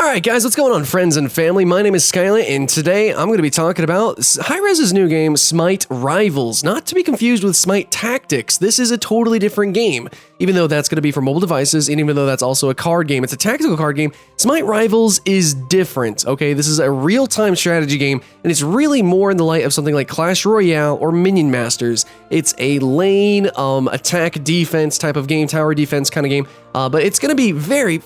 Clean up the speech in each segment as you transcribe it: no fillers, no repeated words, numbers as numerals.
Alright guys, what's going on friends and family? My name is Skylent and today I'm going to be talking about HiRez's new game, Smite Rivals. Not to be confused with Smite Tactics. This is a totally different game. Even though that's going to be for mobile devices, and even though that's also a card game, it's a tactical card game, Smite Rivals is different, okay? This is a real-time strategy game, and it's really more in the light of something like Clash Royale or Minion Masters. It's a lane, attack, defense type of game, tower defense kind of game, but it's going to be very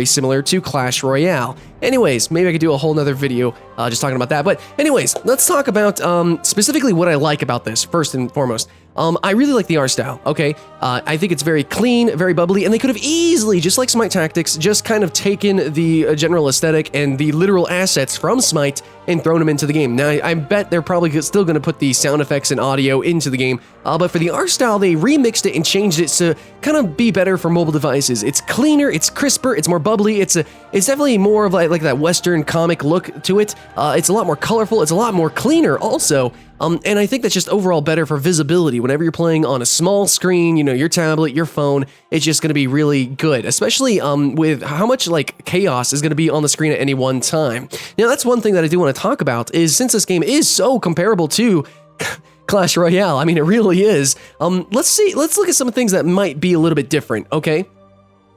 similar to Clash Royale. Anyways, maybe I could do a whole nother video just talking about that. But anyways, let's talk about specifically what I like about this, first and foremost. I really like the art style, okay? I think it's very clean, very bubbly, and they could have easily, just like Smite Tactics, just kind of taken the general aesthetic and the literal assets from Smite and thrown them into the game. Now, I bet they're probably still going to put the sound effects and audio into the game, but for the art style, they remixed it and changed it to kind of be better for mobile devices. It's cleaner, it's crisper, it's more bubbly, it's definitely more of like that Western comic look to it. It's a lot more colorful, it's a lot more cleaner also. And I think that's just overall better for visibility. Whenever you're playing on a small screen, you know, your tablet, your phone, it's just going to be really good, especially with how much like chaos is going to be on the screen at any one time. Now, that's one thing that I do want to talk about is since this game is so comparable to Clash Royale, I mean, it really is. Let's look at some things that might be a little bit different, okay?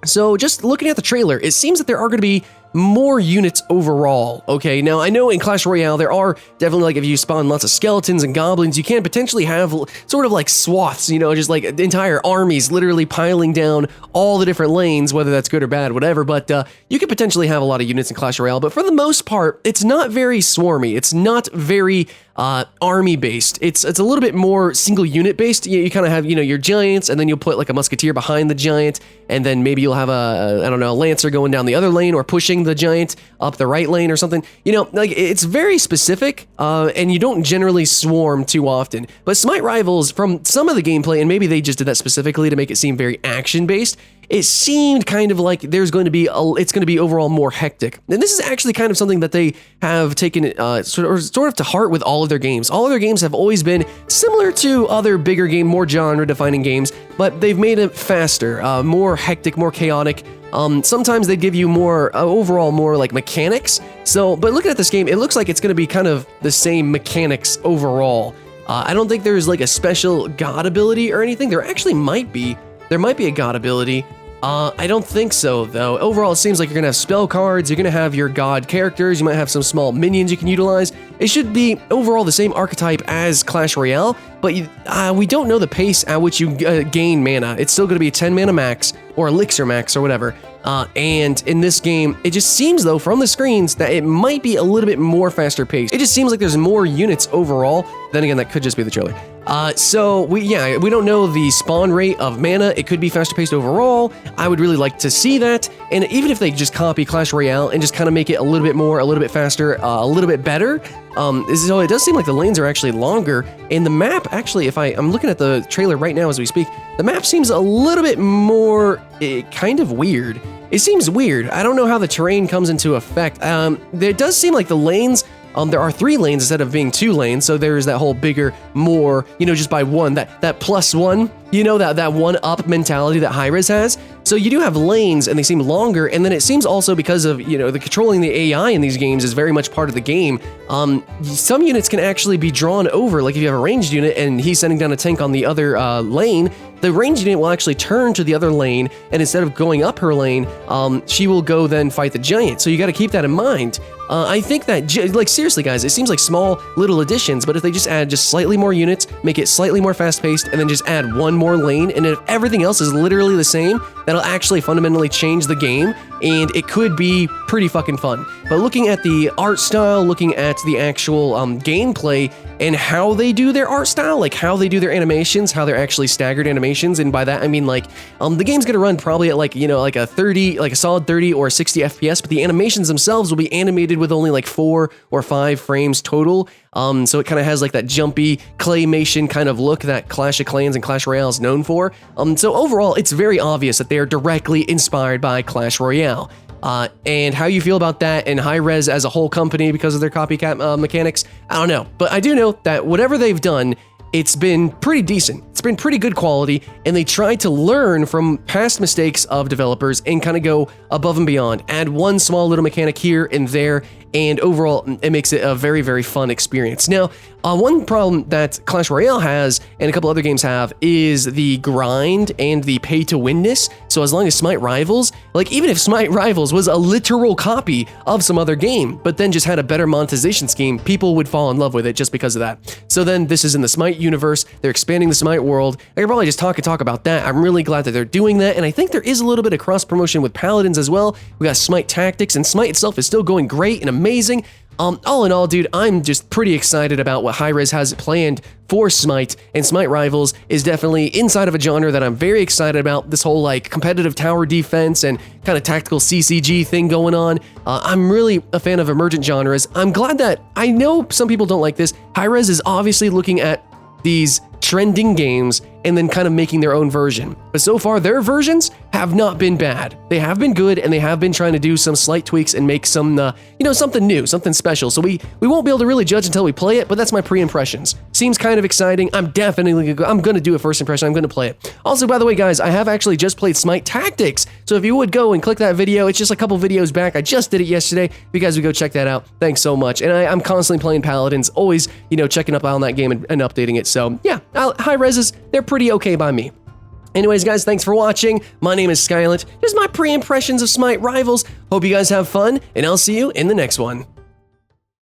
So just looking at the trailer, it seems that there are going to be more units overall, okay? Now, I know in Clash Royale, there are definitely, like, if you spawn lots of skeletons and goblins, you can potentially have sort of like swaths, you know, just like entire armies literally piling down all the different lanes, whether that's good or bad, whatever, but you could potentially have a lot of units in Clash Royale, but for the most part, it's not very swarmy. It's not very army-based. It's a little bit more single unit-based. You kind of have, you know, your giants, and then you'll put like a musketeer behind the giant, and then maybe you'll have I don't know, a lancer going down the other lane or pushing the giant up the right lane or something. You know, like it's very specific, and you don't generally swarm too often. But Smite Rivals, from some of the gameplay, and maybe they just did that specifically to make it seem very action-based, it seemed kind of like it's going to be overall more hectic. And this is actually kind of something that they have taken sort of to heart with all of their games. All of their games have always been similar to other bigger game, more genre-defining games, but they've made it faster, more hectic, more chaotic. Sometimes they give you more, overall more like mechanics. So, but looking at this game, it looks like it's going to be kind of the same mechanics overall. I don't think there's like a special god ability or anything. There actually might be. There might be a god ability. I don't think so, though. Overall, it seems like you're going to have spell cards, you're going to have your god characters, you might have some small minions you can utilize. It should be overall the same archetype as Clash Royale, but we don't know the pace at which you gain mana. It's still going to be a 10 mana max, or elixir max, or whatever. And in this game, it just seems, though, from the screens, that it might be a little bit more faster paced. It just seems like there's more units overall. Then again, that could just be the trailer. So we don't know the spawn rate of mana. It could be faster paced overall. I would really like to see that. And even if they just copy Clash Royale and just kind of make it a little bit more, a little bit faster, a little bit better. So it does seem like the lanes are actually longer. And the map, actually, if I'm looking at the trailer right now as we speak, the map seems a little bit more kind of weird. It seems weird. I don't know how the terrain comes into effect. It does seem like the lanes, there are 3 lanes instead of being 2 lanes, so there's that whole bigger, more, you know, just by one, that +1, you know, that one-up mentality that HiRez has. So you do have lanes, and they seem longer, and then it seems also because of, you know, the controlling the AI in these games is very much part of the game. Some units can actually be drawn over, like if you have a ranged unit and he's sending down a tank on the other lane, the ranged unit will actually turn to the other lane, and instead of going up her lane, she will go then fight the giant. So you got to keep that in mind. I think that, like, seriously, guys, it seems like small little additions, but if they just add just slightly more units, make it slightly more fast-paced, and then just add one more lane, and if everything else is literally the same, that'll actually fundamentally change the game, and it could be pretty fucking fun. But looking at the art style, looking at the actual gameplay, and how they do their art style, like how they do their animations, how they're actually staggered animations, and by that I mean like the game's gonna run probably at like, you know, like a solid 30 or 60 FPS, but the animations themselves will be animated with only like 4 or 5 frames total. So it kind of has like that jumpy claymation kind of look that Clash of Clans and Clash Royale is known for. So overall, it's very obvious that they are directly inspired by Clash Royale. And how you feel about that and HiRez as a whole company because of their copycat mechanics, I don't know. But I do know that whatever they've done, it's been pretty decent. It's been pretty good quality, and they tried to learn from past mistakes of developers and kind of go above and beyond, add one small little mechanic here and there, and overall, it makes it a very, very fun experience. Now, one problem that Clash Royale has, and a couple other games have, is the grind and the pay-to-winness. So as long as Smite Rivals, like even if Smite Rivals was a literal copy of some other game, but then just had a better monetization scheme, people would fall in love with it just because of that. So then this is in the Smite universe, they're expanding the Smite world. I could probably just talk about that. I'm really glad that they're doing that, and I think there is a little bit of cross-promotion with Paladins as well. We got Smite Tactics, and Smite itself is still going great and amazing. All in all, dude, I'm just pretty excited about what HiRez has planned for Smite, and Smite Rivals is definitely inside of a genre that I'm very excited about. This whole like competitive tower defense and kind of tactical CCG thing going on. I'm really a fan of emergent genres. I'm glad that, I know some people don't like this, HiRez is obviously looking at these trending games and then kind of making their own version. But so far, their versions have not been bad. They have been good, and they have been trying to do some slight tweaks and make some, something new, something special. So we won't be able to really judge until we play it, but that's my pre-impressions. Seems kind of exciting. I'm going to do a first impression. I'm going to play it. Also, by the way, guys, I have actually just played Smite Tactics. So if you would go and click that video, it's just a couple videos back. I just did it yesterday. If you guys would go check that out, thanks so much. And I'm constantly playing Paladins, always, checking up on that game and updating it. So yeah, HiRez's, they're pretty okay by me. Anyways, guys, thanks for watching. My name is Skylent. Here's my pre-impressions of Smite Rivals. Hope you guys have fun, and I'll see you in the next one.